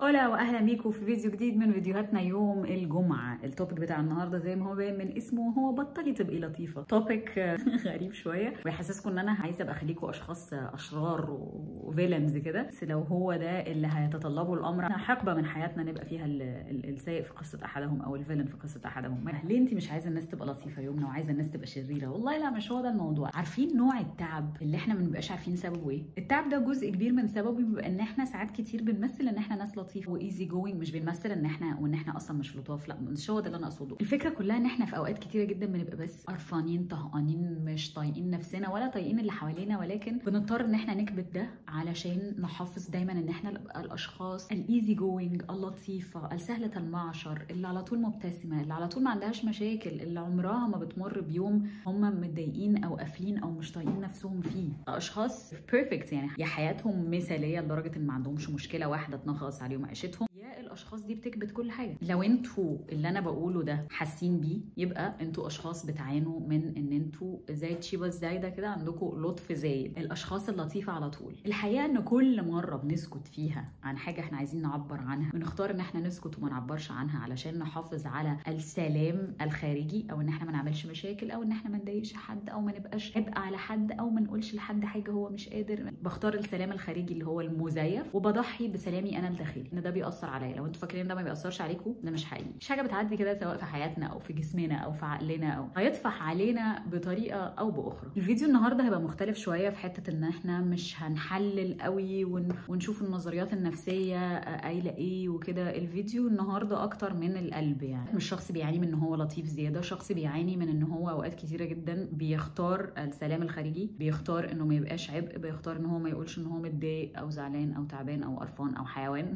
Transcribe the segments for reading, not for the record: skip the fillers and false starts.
هلا واهلا بيكم في فيديو جديد من فيديوهاتنا يوم الجمعه. التوبيك بتاع النهارده زي ما هو باين من اسمه هو بطلي تبقي لطيفه. توبيك غريب شويه ويحسسكم ان انا عايزه ابقى اخليكم اشخاص اشرار وفيلنز كده، بس لو هو ده اللي هيتطلبه الامر حقبه من حياتنا نبقى فيها السيء في قصه احدهم او الفيلن في قصه احدهم. ليه انت مش عايزه الناس تبقى لطيفه يومنا وعايزه الناس تبقى شريره؟ والله لا، مش هو ده الموضوع. عارفين نوع التعب اللي احنا ما بنبقاش عارفين سببه ايه؟ التعب ده جزء كبير من سببه بيبقى ان احنا ساعات كتير بنمثل ان احنا ناس لطيفه وايزي جوينج، مش بنمثل ان احنا اصلا مش لطاف. لا، مش هو ده اللي انا اقصده. الفكره كلها ان احنا في اوقات كتيره جدا بنبقى بس قرفانين طهقانين، مش طايقين نفسنا ولا طايقين اللي حوالينا، ولكن بنضطر ان احنا نكبت ده علشان نحافظ دايما ان احنا نبقى الاشخاص الايزي جوينج اللطيفه السهله المعشر اللي على طول مبتسمه، اللي على طول ما عندهاش مشاكل، اللي عمرها ما بتمر بيوم هم متضايقين او قافلين او مش طايقين نفسهم فيه. اشخاص بيرفكت، يعني يا حياتهم مثاليه لدرجه ان ما عندهمش مشكله واحده تنغص عليهم عيشتهم، يا الاشخاص دي بتكبت كل حاجه. لو انتوا اللي انا بقوله ده حاسين بيه يبقى انتوا اشخاص بتعانوا من ان انتوا زي الشيبه الزايده كده، عندكم لطف زايد. الاشخاص اللطيفه على طول. الحقيقه ان كل مره بنسكت فيها عن حاجه احنا عايزين نعبر عنها بنختار ان احنا نسكت وما نعبرش عنها علشان نحافظ على السلام الخارجي، او ان احنا ما نعملش مشاكل، او ان احنا ما نضايقش حد، او ما نبقاش عبء على حد، او ما نقولش لحد حاجه هو مش قادر. بختار السلام الخارجي اللي هو المزيف وبضحي بسلامي انا الداخلي، ان ده بيأثر عليا. لو انتوا فاكرين ده ما بيأثرش عليكم، ده مش حقيقي. مش حاجه بتعدي كده سواء في حياتنا او في جسمنا او في عقلنا، او هيطفح علينا بطريقه او باخرى. الفيديو النهارده هيبقى مختلف شويه في حته ان احنا مش هنحلل قوي ونشوف النظريات النفسيه قايله ايه وكده. الفيديو النهارده اكتر من القلب، يعني مش شخص بيعاني من ان هو لطيف زياده، شخص بيعاني من ان هو اوقات كتيره جدا بيختار السلام الخارجي، بيختار انه ما يبقاش عبء، بيختار ان هو ما يقولش ان هو متضايق او زعلان او تعبان او قرفان او حيوان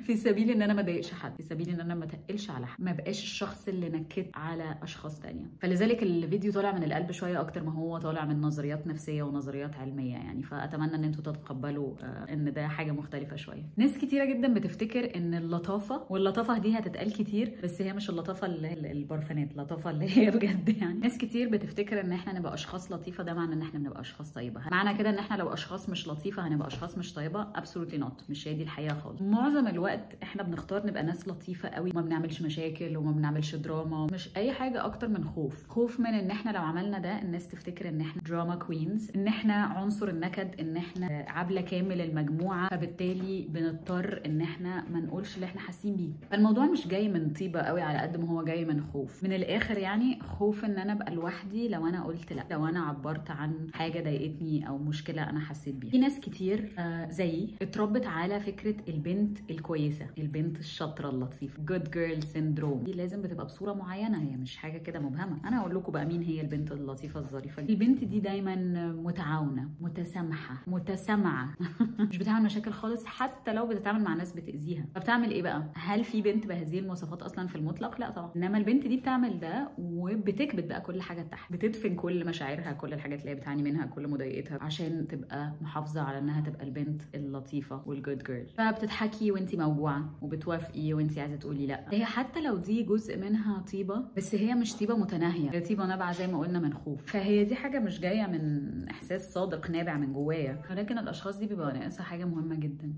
في سبيل ان انا ما اضايقش حد، في سبيل ان انا ما تقلش على حد، ما بقاش الشخص اللي نكت على اشخاص تانية. فلذلك الفيديو طالع من القلب شويه اكتر ما هو طالع من نظريات نفسيه ونظريات علميه يعني. فاتمنى ان انتوا تتقبلوا ان ده حاجه مختلفه شويه. ناس كتيره جدا بتفتكر ان اللطافه، واللطافه دي هتتقال كتير، بس هي مش اللطافه اللي هي البرفانات، اللطافه اللي هي بجد يعني. ناس كتير بتفتكر ان احنا نبقى اشخاص لطيفه ده معنى ان احنا نبقى اشخاص طيبه. معنى كده ان احنا لو اشخاص مش لطيفه هنبقى اشخاص مش طيبه؟ ابسولوتلي نوت. مش هي دي الحقيقه خالص. معظم الوقت احنا بنختار نبقى ناس لطيفه قوي، ما بنعملش مشاكل وما بنعملش دراما، مش اي حاجه اكتر من خوف من ان احنا لو عملنا ده الناس تفتكر ان احنا دراما كوينز، ان احنا عنصر النكد، ان احنا عبله كامل المجموعه، فبالتالي بنضطر ان احنا ما نقولش اللي احنا حاسين بيه. فالموضوع مش جاي من طيبه قوي على قد ما هو جاي من خوف. من الاخر يعني خوف ان انا ابقى لوحدي لو انا قلت لا، لو انا عبرت عن حاجه ضايقتني او مشكله انا حسيت بيها. في ناس كتير زيي اتربت على فكره البنت الكويسه، البنت الشاطره اللطيفه، جود جيرل سيندروم. دي لازم بتبقى بصوره معينه، هي مش حاجه كده مبهمه. انا هقول لكم بقى مين هي البنت اللطيفه الظريفه دي. البنت دي دايما متعاونه، متسامحه، متسامعه مش بتعمل مشاكل خالص حتى لو بتتعامل مع ناس بتاذيها. فبتعمل ايه بقى؟ هل في بنت بهذه المواصفات اصلا في المطلق؟ لا طبعا. انما البنت دي بتعمل ده وبتكبت بقى كل حاجه تحت، بتدفن كل مشاعرها، كل الحاجات اللي هي بتعاني منها، كل مضايقتها، عشان تبقى محافظه على انها تبقى البنت اللطيفه والجود جيرل. فبتضحكي وانت موجوعه وبتوافقي وانت عايزه تقولي لا. هي حتى لو دي جزء منها طيبه، بس هي مش طيبه متناهيه، هي طيبه نابعه زي ما قلنا من خوف. فهي دي حاجه مش جايه من احساس صادق نابع من جوايا. ولكن الاشخاص دي بيبقى ناقصها حاجه مهمه جدا،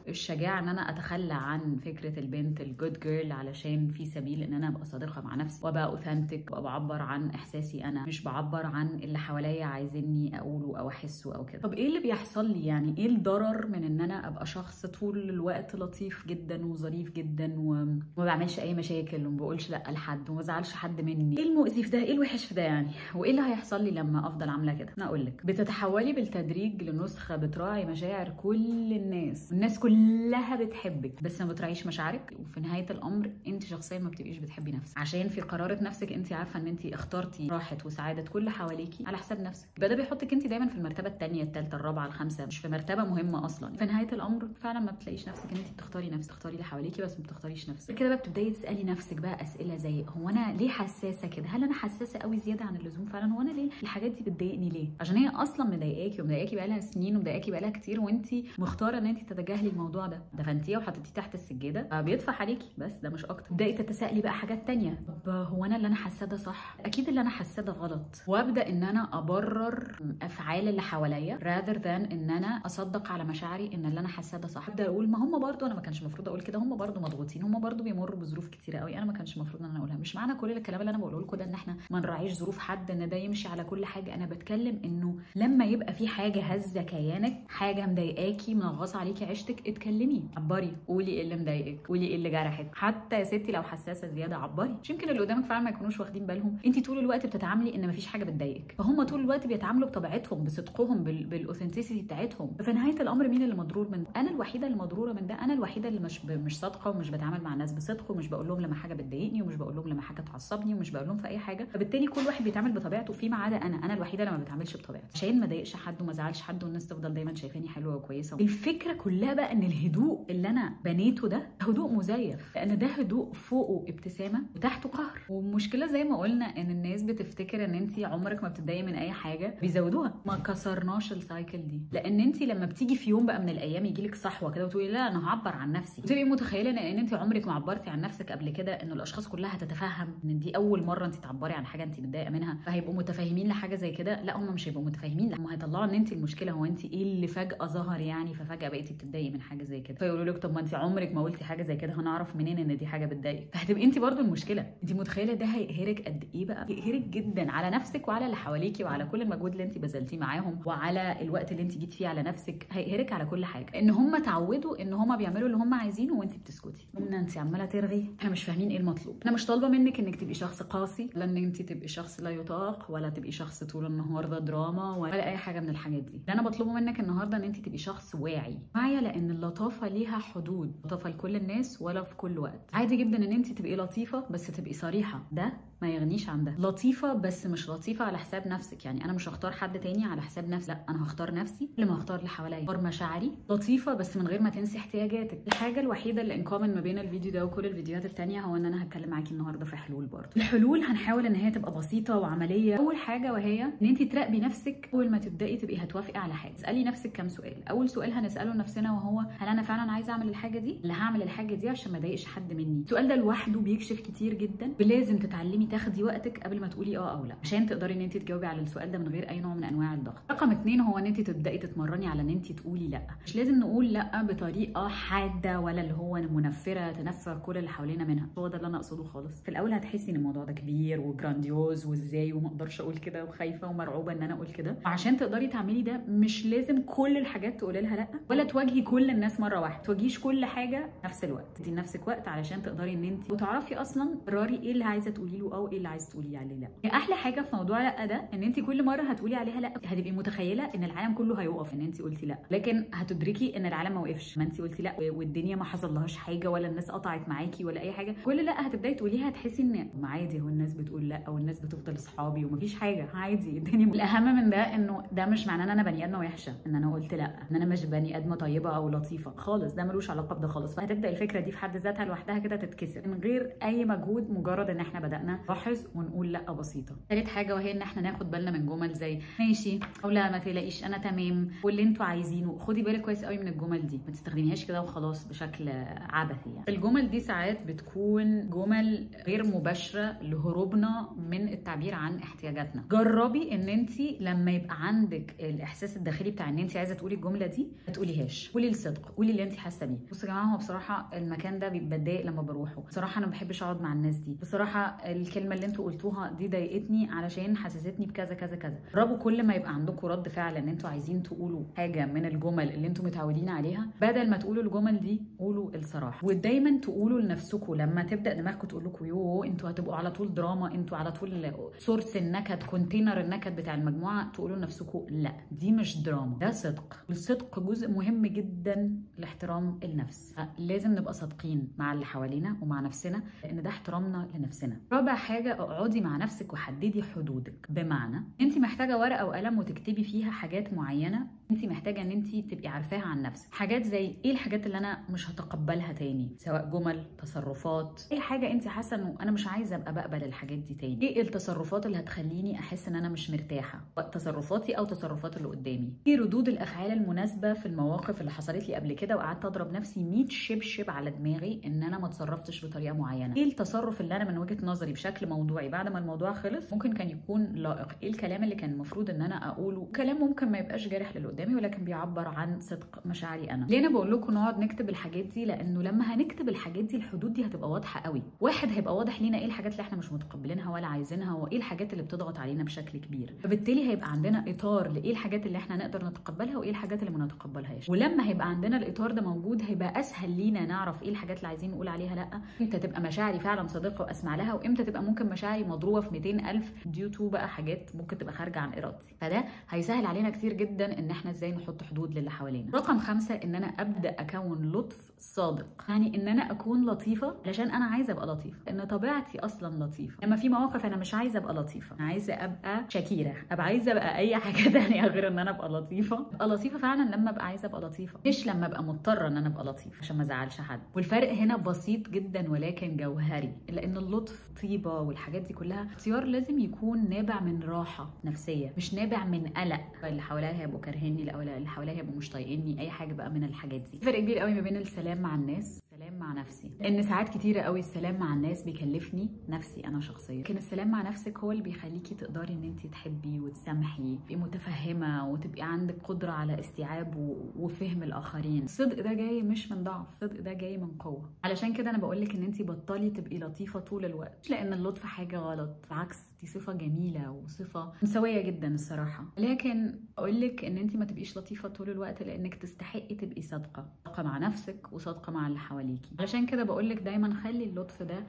الشجاعه ان انا اتخلى عن فكره البنت الجود جيرل علشان في سبيل ان انا ابقى صادقه مع نفسي وابقى اوثنتك وابقى بعبر عن احساسي انا، مش بعبر عن اللي حواليا عايزيني اقوله او احسه او كده. طب ايه اللي بيحصل لي؟ يعني ايه الضرر من ان انا ابقى شخص طول الوقت لطيف جدا وظريف جدا وما بعملش اي مشاكل وما بقولش لا لحد وما زعلش حد مني؟ ايه المؤذي في ده؟ ايه الوحش في ده يعني؟ وايه اللي هيحصل لي لما افضل عامله كده؟ انا اقول لك. بتتحولي بالتدريج لنسخه بتراعي مشاعر كل الناس، والناس كلها بتحبك بس ما بتراعيش مشاعرك. وفي نهايه الامر انت شخصيا ما بتبقيش بتحبي نفسك، عشان في قرارة نفسك انت عارفه ان انت اخترتي راحه وسعاده كل حواليكي على حساب نفسك. يبقى ده بيحطك انت دايما في المرتبه الثانيه الثالثه الرابعه الخامسه، مش في مرتبه مهمه اصلا. في نهايه الامر فعلا ما بتلاقيش نفسك ان انت بتختاري نفسك، تختاري اللي حواليكي بس ما بتختاريش نفسك. كده بقى بتبداي تسالي نفسك بقى اسئله زي هو انا ليه حساسه كده؟ هل انا حساسه قوي زياده عن اللزوم فعلا؟ هو انا ليه الحاجات دي بتضايقني؟ ليه؟ عشان هي اصلا مضايقاكي ومضايقاكي بقالها سنين ومضايقاكي بقالها كتير، وانت مختاره ان انت تتجاهلي الموضوع ده، دفنتيه وحطيتيه تحت السجاده بيطفح عليكي، بس ده مش اكتر. تبداي تتسائلي بقى حاجات تانية. طب هو انا اللي انا حاساه ده صح؟ اكيد اللي انا حاساه ده غلط. وابدا ان انا ابرر افعال اللي حواليا rather than ان انا اصدق على مشاعري ان اللي انا حاساه ده صح. ابدا اقول ما هم برضو انا ما كانش المفروض المفروض اقول كده، هم برضو مضغوطين، هم برضو بيمروا بظروف كتيره قوي، انا ما كانش المفروض ان انا اقولها. مش معنى كل الكلام اللي انا بقوله لكم ده ان احنا ما نراعيش ظروف حد، ان ده يمشي على كل حاجه. انا بتكلم انه لما يبقى في حاجه هزه كيانك، حاجه مضايقاكي منغصه عليكي عيشتك، اتكلمي، عبري، قولي ايه اللي مضايقك، قولي ايه اللي جرحك. حتى يا ستي لو حساسه زياده عبري، مش يمكن اللي قدامك فعلا ما يكونوش واخدين بالهم. انت طول الوقت بتتعاملي ان مفيش حاجه بتضايقك، فهم طول الوقت بيتعاملوا بطبيعتهم، بصدقهم، بالاوثنتسيتي بتاعتهم. في نهايه الامر مين اللي مضرور من ده؟ انا الوحيده اللي مضروره من ده، انا الوحيده اللي مش صادقه، ومش بتعامل مع الناس بصدق، ومش بقول لهم لما حاجه بتضايقني، ومش بقول لهم لما حاجه تعصبني، ومش بقول لهم في اي حاجه. فبالتالي كل واحد بيتعامل بطبيعته فيما عدا انا الوحيده اللي ما بتعاملش بطبيعتي، عشان ما اضايقش حد وما ازعلش حد، والناس تفضل دايما شايفاني حلوه وكويسه. الفكره كلها بقى ان الهدوء اللي انا بنيته ده هدوء مزيف، لان ده هدوء فوقه ابتسامه وتحته قهر. والمشكله زي ما قلنا ان الناس بتفتكر ان انت عمرك ما بتتضايقي من اي حاجه، بيزودوها. ما كسرناش السايكل دي، لان انت لما بتيجي في يوم بقى من الايام يجيلك صحوه كده وتقولي لا انا هعبر عن نفسي، وتبقي متخيله ان انت عمرك ما عبرتي عن نفسك قبل كده، ان الاشخاص كلها هتتفهم ان دي اول مره انت تعبري عن حاجه انت متضايقه منها، فهيبقوا متفاهمين لحاجه زي كده. لا هم مش هيبقوا متفاهمين، لا هم هيطلعوا ان انت المشكله هو انت ايه اللي فجاه ظهر يعني، ففجاه بقيتي بتتضايقي من حاجه زي كده، فيقولوا لك طب ما انت عمرك ما قلتي حاجه زي كده، هنعرف منين ان دي حاجه بتضايقك؟ فهتبقي انت برضو المشكله. انت متخيله ده هيقهرك قد ايه بقى؟ يقهرك جدا على نفسك وعلى اللي حواليكي وعلى كل المجهود اللي انت بذلتيه معاهم وعلى الوقت اللي انت جيتي فيه على نفسك، هيقهرك على كل حاجه. ان هم اتعودوا ان هم بيعملوا اللي هم عايزينه وانت بتسكتي. قلنا انت عماله ترغي، احنا مش فاهمين ايه المطلوب. انا مش طالبه منك انك تبقي شخص قاسي، ولا ان انت تبقي شخص لا يطاق، ولا تبقي شخص طول النهار ده دراما، ولا اي حاجه من الحاجات دي. اللي انا بطلبه منك النهارده ان انت تبقي شخص واعي، لان اللطافه ليها حدود، لطافه لكل الناس ولا في كل وقت. عادي جدا ان انت تبقي لطيفه بس تبقي صريحه، ده ما يغنيش عن ده. لطيفه بس مش لطيفه على حساب نفسك، يعني انا مش هختار حد تاني على حساب نفسي، لا انا هختار نفسي اللي ما هختار اللي حواليا، هختار مشاعري. لطيفه بس من غير ما تنسي احتياجاتك. الحاجه الوحيده اللي انكومن ما بين الفيديو ده وكل الفيديوهات التانيه هو ان انا هتكلم معاكي النهارده في حلول. برضه الحلول هنحاول ان هي تبقى بسيطه وعمليه. اول حاجه وهي ان انت تراقبي نفسك. اول ما تبداي تبقي هتوافقي على حاجه، اسالي نفسك كام سؤال. اول سؤال هنساله لنفسنا وهو هل انا فعلا عايزه اعمل الحاجه دي، اللي هعمل الحاجه دي عشان ما اضايقش حد مني؟ السؤال ده لوحده بيكشف كتير جدا. لازم تتعلمي تاخدي وقتك قبل ما تقولي اه او لا عشان تقدري ان انت تجاوبي على السؤال ده من غير اي نوع من انواع الضغط. رقم 2 هو ان انت تبداي تتمرني على ان انت تقولي لا. مش لازم نقول لا بطريقه حاده ولا اللي هو منفره تنفر كل اللي حوالينا منها، هو ده اللي انا اقصده خالص. في الاول هتحسي ان الموضوع ده كبير وجرانديوز وازاي وما اقدرش اقول كده وخايفه ومرعوبه ان انا اقول كده. وعشان تقدري تعملي ده مش لازم كل الحاجات تقولي لها لا، ولا تواجهي كل الناس مره واحده، ما تواجهيش كل حاجه نفس الوقت. ادي لنفسك وقت علشان تقدري ان انت وتعرفي اصلا قراري ايه اللي عايزه تقولي له او ايه اللي عايزه تقولي عليه لا. احلى حاجه في موضوع لا ده ان انت كل مره هتقولي عليها لا هتبقي متخيله ان العالم كله هيوقف ان انت قلتي لا، لكن هتدركي ان العالم ما وقفش، ما انت قلتي لا والدنيا ما حصلهاش حاجه ولا الناس قطعت معاكي ولا اي حاجه. كل لا هتبداي تقوليها هتحسي ان عادي، هو الناس بتقول لا او الناس بتفضل اصحابي ومفيش حاجه، عادي الدنيا. الاهم من ده انه ده مش معناه ان انا بني ادمه وحشه، ان انا قلت لا، ان انا مش بني ادمه طيبه او لطيفه خالص، ده ملوش علاقه بده خالص. فهتبدا الفكره دي في حد ذاتها لوحدها كده تتكسر من غير اي مجهود، مجرد ان احنا بدانا نلاحظ ونقول لا بسيطه. ثالث حاجه وهي ان احنا ناخد بالنا من جمل زي ماشي او لا، ما تقلقيش انا تمام واللي انتوا عايزينه. خدي بالك كويس قوي من الجمل دي، ما تستخدميهاش كده وخلاص بشكل عبثي يعني. الجمل دي ساعات بتكون جمل غير مباشره لهروبنا من التعبير عن احتياجاتنا. جربي ان انت لما يبقى عندك الاحساس الداخلي بتاع ان انت عايزه تقولي الجمله دي ما تقوليهاش، قولي الصدق، قولي اللي انت حاسه بيه. بصوا يا جماعه، هو بصراحه المكان ده بيبقى ضايق لما بروحه، بصراحه انا ما بحبش اقعد مع الناس دي، بصراحه الكلمه اللي انتوا قلتوها دي ضايقتني علشان حسستني بكذا كذا كذا. جربوا كل ما يبقى عندكم رد فعل ان انتوا عايزين تقولوا حاجه من الجمل اللي انتوا متعودين عليها، بدل ما تقولوا الجمل دي قولوا الصراحه. ودايما تقولوا لنفسكم لما تبدا دماغكم تقول لكم يوه انتوا هتبقوا على طول دراما، انتوا على طول سورس النكد، كونتينر النكد بتاع المجموعه، تقولوا لنفسكم لا دي مش دراما، ده صدق. الصدق جزء مهم جدا لاحترام النفس، لازم نبقى صادقين مع اللي حوالينا ومع نفسنا لان ده احترامنا لنفسنا. رابع حاجه، اقعدي مع نفسك وحددي حدودك. بمعنى انت محتاجه ورقه وقلم وتكتبي فيها حاجات معينه انت محتاجه ان انت تبقي عارفاها عن نفسك. حاجات زي ايه الحاجات اللي انا مش هتقبلها تاني، سواء جمل، تصرفات، اي حاجه انت حاسه انه انا مش عايزه ابقى بقبل الحاجات دي تاني. ايه التصرفات اللي هتخليني احس ان انا مش مرتاحه، تصرفاتي او تصرفات اللي قدامي. ايه ردود الافعال المناسبه في المواقف اللي حصلت لي قبل كده وقعدت اضرب نفسي 100 شبشب على دماغي ان انا ما اتصرفتش بطريقه معينه. ايه التصرف اللي انا من وجهه نظري بشكل موضوعي بعد ما الموضوع خلص ممكن كان يكون لائق. ايه الكلام اللي كان المفروض ان انا اقوله، كلام ممكن ما يبقاش جارح للي قدامي قدامي، ولكن بيعبر عن صدق مشاعري انا. ليه انا بقول لكم نقعد نكتب الحاجات دي؟ لانه لما هنكتب الحاجات دي الحدود دي هتبقى واضحه قوي. واحد هيبقى واضح لينا ايه الحاجات اللي احنا مش متقبلينها ولا عايزينها، وايه الحاجات اللي بتضغط علينا بشكل كبير، فبالتالي هيبقى عندنا اطار لايه الحاجات اللي احنا نقدر نتقبلها وايه الحاجات اللي ما نتقبلهاش. ولما هيبقى عندنا الاطار ده موجود هيبقى اسهل لينا نعرف ايه الحاجات اللي عايزين نقول عليها لا، امتى تبقى مشاعري فعلا صادقه واسمع لها، وامتى تبقى ممكن مشاعري مضروبه في 200,000 ديو تو بقى حاجات ممكن تبقى خارجه عن ارادتي. فده هيسهل علينا كتير جدا ان احنا ازاي نحط حدود للي حوالينا. رقم 5 ان انا ابدا اكون لطف صادق، يعني ان انا اكون لطيفه علشان انا عايزه ابقى لطيفه، ان طبيعتي اصلا لطيفه. لما في مواقف انا مش عايزه ابقى لطيفه، انا عايزه ابقى شكيره، ابقى عايزه ابقى اي حاجه ثانيه غير ان انا ابقى لطيفه. ابقى لطيفه فعلا لما ابقى عايزه ابقى لطيفه، مش لما ابقى مضطره ان انا ابقى لطيفه عشان ما ازعلش حد. والفرق هنا بسيط جدا ولكن جوهري، لان اللطف طيبه والحاجات دي كلها اختيار لازم يكون نابع من راحه نفسيه، مش نابع من قلق اللي حواليا هيبقوا كارهيني او اللي حواليا هيبقوا مش طايقيني، اي حاجه بقى من الحاجات دي. فرق كبير قوي ما بين السلام مع الناس والسلام مع نفسي، لان ساعات كتيره قوي السلام مع الناس بيكلفني نفسي انا شخصيا، لكن السلام مع نفسك هو اللي بيخليكي تقدري ان انت تحبي وتسامحي، تبقي متفهمه وتبقي عندك قدره على استيعاب وفهم الاخرين. الصدق ده جاي مش من ضعف، الصدق ده جاي من قوه. علشان كده انا بقول لك ان انت بطلي تبقي لطيفه طول الوقت، مش لان اللطف حاجه غلط، بالعكس دي صفه جميله وصفه مساويه جدا الصراحه، لكن اقول لك ان انت ما تبقيش لطيفه طول الوقت لانك تستحقي تبقي صادقه مع نفسك وصادقه مع اللي حواليكي. علشان كده بقول لك دايما خلي اللطف ده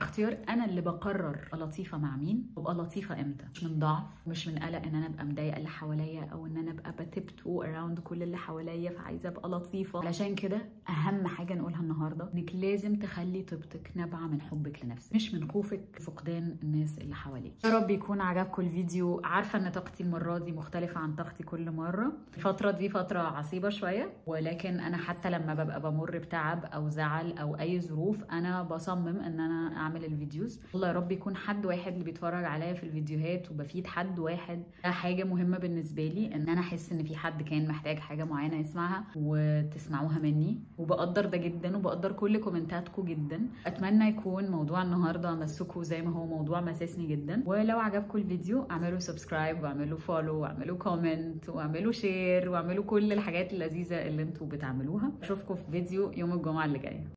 اختيار انا اللي بقرر ابقى لطيفه مع مين وابقى لطيفه امتى، مش من ضعف، مش من قلق ان انا ابقى مضايقه اللي حواليا او ان انا ابقى بتبتو اراوند كل اللي حواليا فعايزه ابقى لطيفه. علشان كده اهم حاجه نقولها النهارده انك لازم تخلي طيبتك نابعه من حبك لنفسك، مش من خوفك فقدان الناس اللي حواليك. يا رب يكون عجبكم الفيديو. عارفه ان طاقتي المره دي مختلفه عن طاقتي كل مره، الفتره دي فتره عصيبه شويه، ولكن انا حتى لما ببقى بمر بتعب او زعل او اي ظروف انا بصمم ان انا اعمل الفيديوز. الله يا رب يكون حد واحد اللي بيتفرج عليا في الفيديوهات وبفيد حد واحد، ده حاجه مهمه بالنسبه لي، ان انا احس ان في حد كان محتاج حاجه معينه يسمعها وتسمعوها مني، وبقدر ده جدا وبقدر كل كومنتاتكم جدا. اتمنى يكون موضوع النهارده مسكوا زي ما هو موضوع مسسني جدا. ولو عجبكم الفيديو اعملوا سبسكرايب واعملوا فولو واعملوا كومنت واعملوا شير واعملوا كل الحاجات اللذيذه اللي انتوا بتعملوها. اشوفكم في فيديو يوم الجمعه اللي جايه.